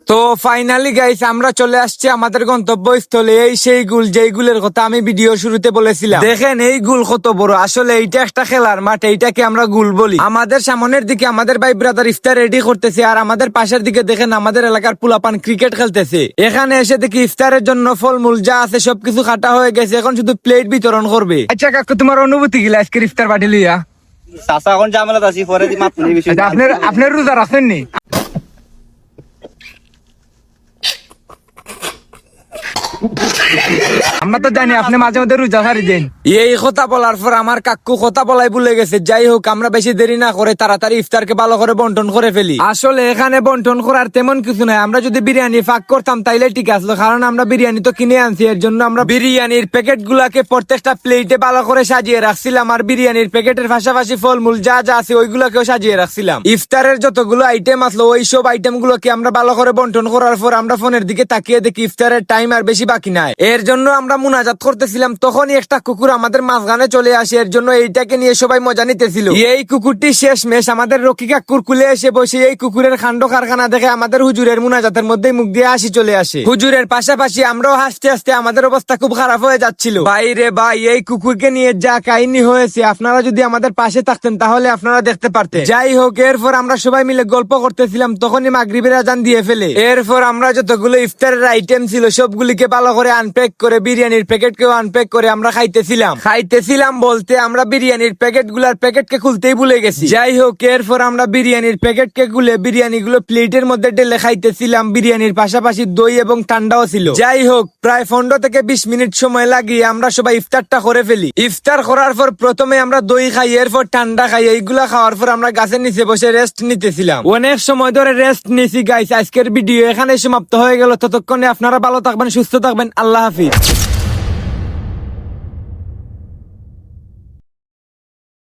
তো finally guys আমরা চলে আসছি আমাদের গন্তব্যস্থলে, এই সেই গুল যেই গুলের কথা আমি ভিডিও শুরুতে বলেছিলাম। দেখেন এই গুল কত বড়, আসলে এইটা একটা খেলার মাঠ, এইটাকে আমরা গুল বলি। আমাদের সামনের দিকে আমাদের ভাই ব্রাদার ইফতার রেডি করতেছে, আর আমাদের পাশের দিকে দেখেন আমাদের এলাকার পুলাপান ক্রিকেট খেলতেছে। এখানে এসে দেখি ইফতারের জন্য ফলমূল যা আছে সবকিছু কাটা হয়ে গেছে, এখন শুধু প্লেট বিতরণ করবে। আচ্ছা কাকু, তোমার অনুভূতি গিলা আজকের ইফতার পার্টি লিয়া? চাচা এখন জামেলাত আছি, পরে দি মাপ নেই বেশি। আপনার রোজা রাখেননি? আমরা তো জানি আপনি মাঝে মধ্যে রোজা ছাড়ি দেন। এই কথা বলার পর আমার কাকু কথা বলাই ভুলে গেছে। যাই হোক, আমরা বেশি দেরি না করে তাড়াতাড়ি ইফতারকে ভালো করে বন্টন করে ফেলি। আসলে এখানে বন্টন করার তেমন কিছু নাই, আমরা যদি বিরিয়ানি ফাঁক করতাম তাইলে ঠিক আসলো, কারণ আমরা বিরিয়ানি তো কিনে আনছি। এর জন্য আমরা বিরিয়ানির প্যাকেট গুলাকে প্রত্যেকটা প্লেটে ভালো করে সাজিয়ে রাখছিলাম, আর বিরিয়ানির প্যাকেটের পাশাপাশি ফলমূল যা যা আছে ওইগুলোকেও সাজিয়ে রাখছিলাম। ইফতারের যতগুলো আইটেম আসলো ওই সব আইটেম গুলোকে আমরা ভালো করে বন্টন করার পর আমরা ফোনের দিকে তাকিয়ে দেখি ইফতারের টাইম আর বেশি বাকি নাই। এর জন্য আমরা মুনাজাত করতেছিলাম, তখনই একটা কুকুর আমাদের মাঝখানে চলে আসে। এর জন্য এইটাকে নিয়ে সবাই মজা নিতেছিল। এই কুকুরটি শেষমেশ আমাদের রকি কাকুর কুলে এসে বসে এই কুকুরের কাণ্ড কারখানা দেখে আমাদের হুজুরের মুনাজাতের মধ্যে মুখ দিয়ে হাসি চলে আসে। হুজুরের পাশাপাশি আমরাও হাসতে হাসতে আমাদের অবস্থা খুব খারাপ হয়ে যাচ্ছিল। ভাই রে ভাই, এই কুকুরকে নিয়ে যা কাহিনী হয়েছে, আপনারা যদি আমাদের পাশে থাকতেন তাহলে আপনারা দেখতে পারতেন। যাই হোক, এরপর আমরা সবাই মিলে গল্প করতেছিলাম, তখনই মাগরিবের আজান দিয়ে ফেলে। এরপর আমরা যতগুলো ইফতারের আইটেম ছিল সবগুলিকে ভালো করে আনপ্যাক করে বিরিয়ানির প্যাকেটকেও আনপ্যাক করে আমরা খাইতেছিলাম বলতে আমরা বিরিয়ানির প্যাকেটকে খুলতেই ভুলে গেছি। যাই হোক, এরপর আমরা বিরিয়ানির প্যাকেটকে খুলে বিরিয়ানি গুলো প্লেটের মধ্যে ঢেলে খাইতেছিলাম। বিরিয়ানির পাশাপাশি দই এবং ঠান্ডাও ছিল। যাই হোক, প্রায় 15 থেকে 20 মিনিট সময় লাগিয়ে আমরা সবাই ইফতারটা করে ফেলি। ইফতার করার পর প্রথমে আমরা দই খাই, এরপর ঠান্ডা খাই। এইগুলা খাওয়ার পর আমরা গাছের নিচে বসে রেস্ট নিতেছিলাম। অনেক সময় ধরে রেস্ট নিছি গাইস। আজকের ভিডিও এখানে সমাপ্ত হয়ে গেল। ততক্ষণে আপনারা ভালো থাকবেন, সুস্থ থাকবেন। আল্লাহ হাফিজ।